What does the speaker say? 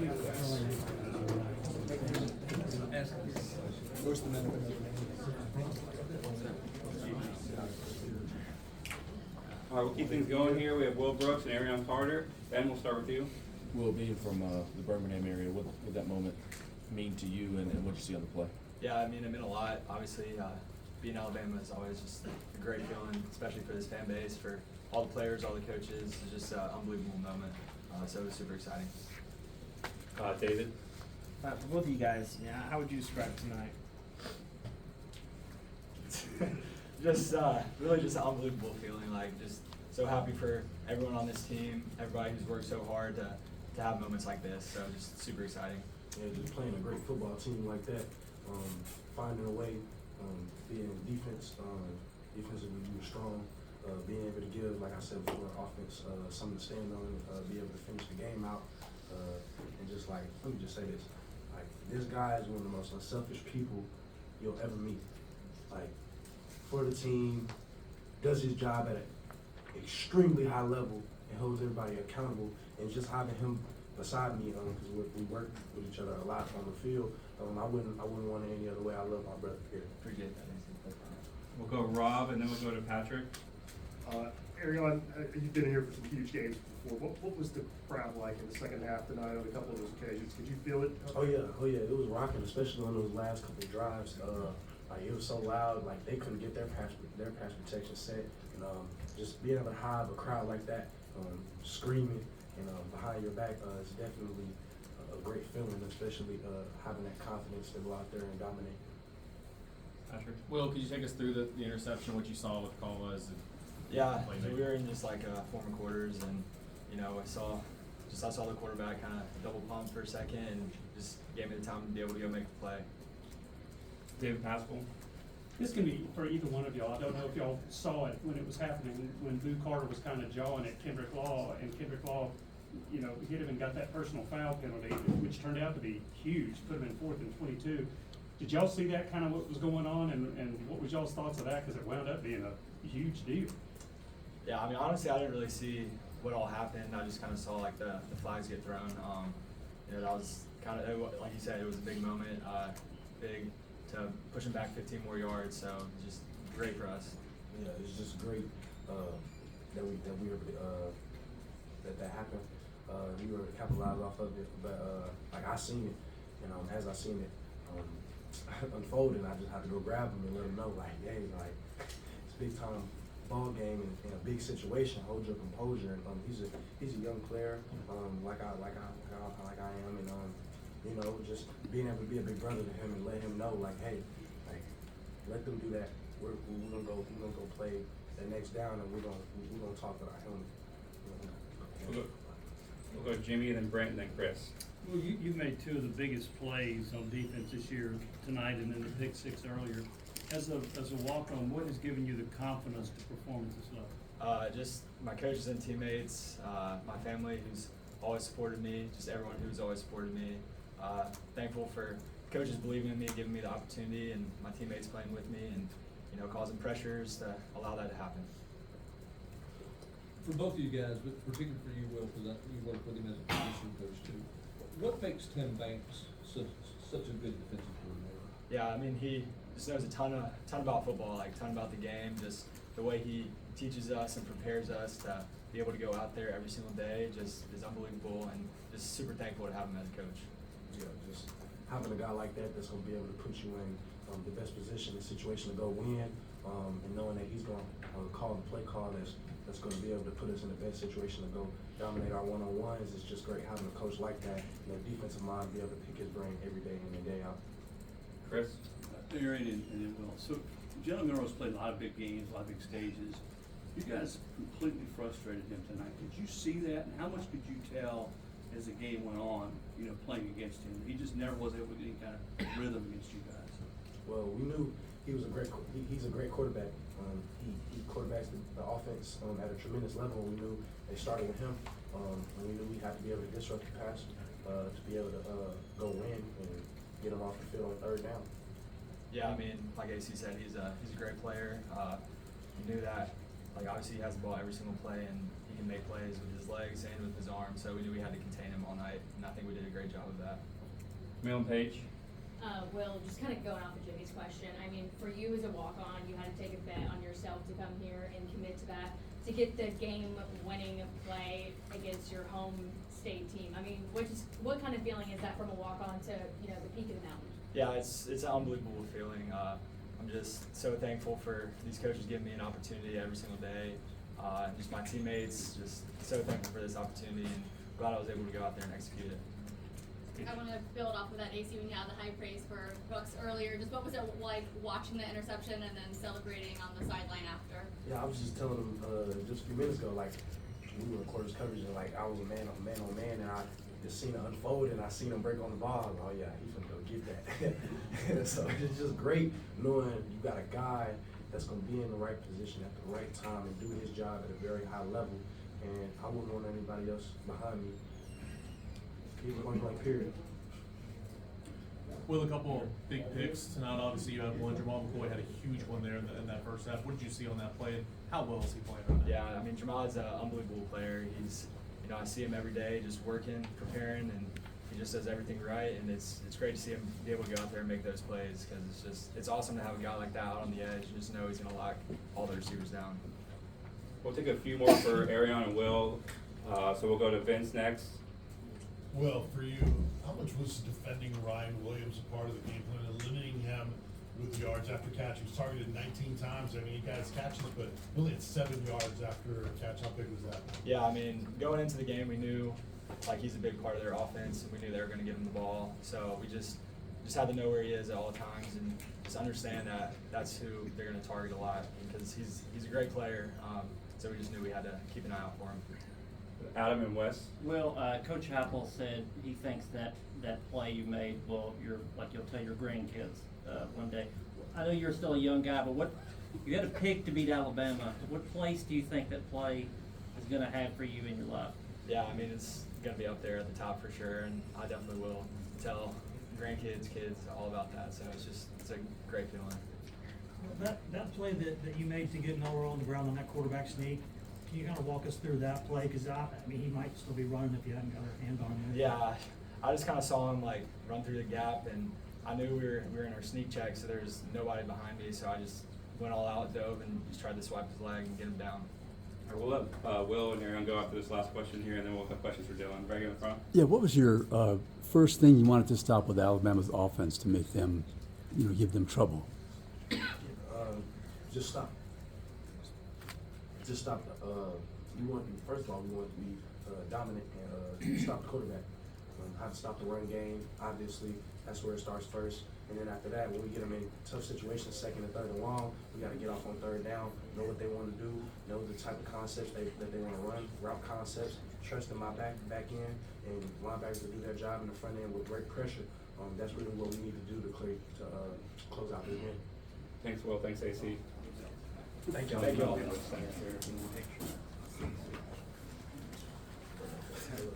All right, we'll keep things going here. We have Will Brooks and Arion Carter. Ben, we'll start with you. Will, being from the Birmingham area, what did that moment mean to you and what you see on the play? Yeah, I mean, it meant a lot. Obviously, being Alabama is always just a great feeling, especially for this fan base, for all the players, all the coaches. It's just an unbelievable moment. So it was super exciting. David? For both of you guys, how would you describe tonight? Just really just an unbelievable feeling. Like, just so happy for everyone on this team, everybody who's worked so hard to have moments like this. So just super exciting. Yeah, just playing a great football team like that, finding a way, being in defense, defensively we were strong, being able to give, like I said before, offense something to stand on, be able to finish the game out, and just like, let me just say this, like this guy is one of the most unselfish people you'll ever meet. Like, for the team, does his job at an extremely high level and holds everybody accountable, and just having him beside me, because we work with each other a lot on the field. I wouldn't want it any other way. I love my brother here. Appreciate that. We'll go Rob, and then we'll go to Patrick. Arion, you've been here for some huge games before. What was the crowd like in the second half tonight on a couple of those occasions? Could you feel it? Oh yeah, it was rocking, especially on those last couple of drives. Like it was so loud, like they couldn't get their pass protection set, and just being able to have a crowd like that, screaming and behind your back is definitely a great feeling, especially having that confidence to go out there and dominate. Patrick? Will, could you take us through the interception, what you saw, what the call was? Yeah, so we were in just like former quarters, and I saw the quarterback kind of double pump for a second, and just gave me the time to be able to go make the play. David Pascal? This can be for either one of y'all. I don't know if y'all saw it when it was happening, when Boo Carter was kind of jawing at Kendrick Law, and Kendrick Law, hit him and got that personal foul penalty, which turned out to be huge, put him in 4th and 22. Did y'all see that kind of what was going on, and what was y'all's thoughts of that? Because it wound up being a huge deal. Yeah, I mean, honestly, I didn't really see what all happened. I just kind of saw like the flags get thrown. That was kind of, like you said, it was a big moment, big to push him back 15 more yards. So just great for us. Yeah, it's just great that we were that happened. We were able to capitalize off of it, but like I seen it, and as I seen it unfolding, I just had to go grab him and let him know, like, hey, like it's a big time ball game in a big situation. Hold your composure. And he's a young player, like I am, and just being able to be a big brother to him and let him know, like, hey, like let them do that. We're gonna go play the next down, and we're gonna talk about him. We'll go Jimmy, and then Brent, and then Chris. Well, you made two of the biggest plays on defense this year, tonight and then the pick six earlier. As a walk-on, what has given you the confidence to perform at this level? Just my coaches and teammates, my family who's always supported me, just everyone who's always supported me. Thankful for coaches believing in me, giving me the opportunity, and my teammates playing with me, and causing pressures to allow that to happen. For both of you guys, but particularly for you, Will, because you work with him as a position coach too. What makes Tim Banks such a good defensive coordinator? Yeah, I mean, he just knows a ton about football, like a ton about the game. Just the way he teaches us and prepares us to be able to go out there every single day just is unbelievable, and just super thankful to have him as a coach. Yeah, just having a guy like that that's gonna be able to put you in the best position and situation to go win, and knowing that he's gonna call the play call that's gonna be able to put us in the best situation to go dominate our one-on-ones. It's just great having a coach like that, and a defensive mind be able to pick his brain every day in and day out. Chris? Arion and Will. So Jalen Milroe's played a lot of big games, a lot of big stages. You guys completely frustrated him tonight. Did you see that, and how much could you tell as the game went on, playing against him? He just never was able to get any kind of rhythm against you guys. Well, we knew he's a great quarterback. He quarterbacks the offense at a tremendous level. We knew they started with him, and we knew we had to be able to disrupt the pass to be able to go win and get him off the field on third down. Yeah, I mean, like AC said, he's a great player. He knew that, like, obviously he has the ball every single play, and he can make plays with his legs and with his arm, so we knew we had to contain him all night, and I think we did a great job of that. Camille and Paige. Will, just kind of going off of Jimmy's question, I mean, for you as a walk-on, you had to take a bet on yourself to come here and commit to that, to get the game-winning play against your home state team. I mean, what kind of feeling is that from a walk-on to, the peak of the mountain? Yeah, it's an unbelievable feeling. I'm just so thankful for these coaches giving me an opportunity every single day. Just my teammates, just so thankful for this opportunity, and glad I was able to go out there and execute it. I want to build off of that, AC, when you had the high praise for Brooks earlier. Just what was it like watching the interception and then celebrating on the sideline after? Yeah, I was just telling them just a few minutes ago, like, we were in quarters coverage, and like I was a man on man, and I just seen it unfold, and I seen him break on the ball. Oh yeah, he's gonna go get that. So it's just great knowing you got a guy that's gonna be in the right position at the right time and do his job at a very high level. And I wouldn't want anybody else behind me. He was going like period. Will, a couple big picks tonight. Obviously, you had one. Jamal McCoy had a huge one there in that first half. What did you see on that play, and how well is he playing right now? Yeah, I mean, Jamal's an unbelievable player. He's, I see him every day just working, preparing, and he just does everything right. And it's great to see him be able to go out there and make those plays, because it's awesome to have a guy like that out on the edge and just know he's going to lock all the receivers down. We'll take a few more for Arion and Will. So we'll go to Vince next. Well, for you, how much was defending Ryan Williams a part of the game plan and limiting him with yards after catch? He was targeted 19 times. I mean, he got his catches, but he only had 7 yards after a catch. How big was that? Yeah, I mean, going into the game, we knew he's a big part of their offense, and we knew they were going to give him the ball. So we just had to know where he is at all times and just understand that that's who they're going to target a lot, because he's a great player. So we just knew we had to keep an eye out for him. Adam and Wes. Well, Coach Happel said he thinks that play you made will, you'll tell your grandkids one day. I know you're still a young guy, but what you had to pick to beat Alabama. What place do you think that play is going to have for you in your life? Yeah, I mean, it's going to be up there at the top for sure, and I definitely will tell grandkids, kids, all about that. So it's a great feeling. That play that you made to get Miller on the ground on that quarterback sneak, can you kind of walk us through that play? Because I mean, he might still be running if you hadn't got a hand on him. Yeah, I just kind of saw him run through the gap, and I knew we were in our sneak check, so there's nobody behind me, so I just went all out, dove, and just tried to swipe his leg and get him down. All right, we'll let Will and Arion go after this last question here, and then we'll have questions for Dylan. Right here in the front. Yeah, what was your first thing you wanted to stop with Alabama's offense to make them, give them trouble? Just stop. Just stop. First of all, we want to be dominant and stop the quarterback. How to stop the run game, obviously, that's where it starts first. And then after that, when we get them in tough situations, second and third and long, we got to get off on third down, know what they want to do, know the type of concepts that they want to run, route concepts, trust in my back end, and linebackers to do their job in the front end with great pressure. That's really what we need to do to close out this game. Thanks, Will. Thanks, AC. Thank you. Thank you all. Thank you.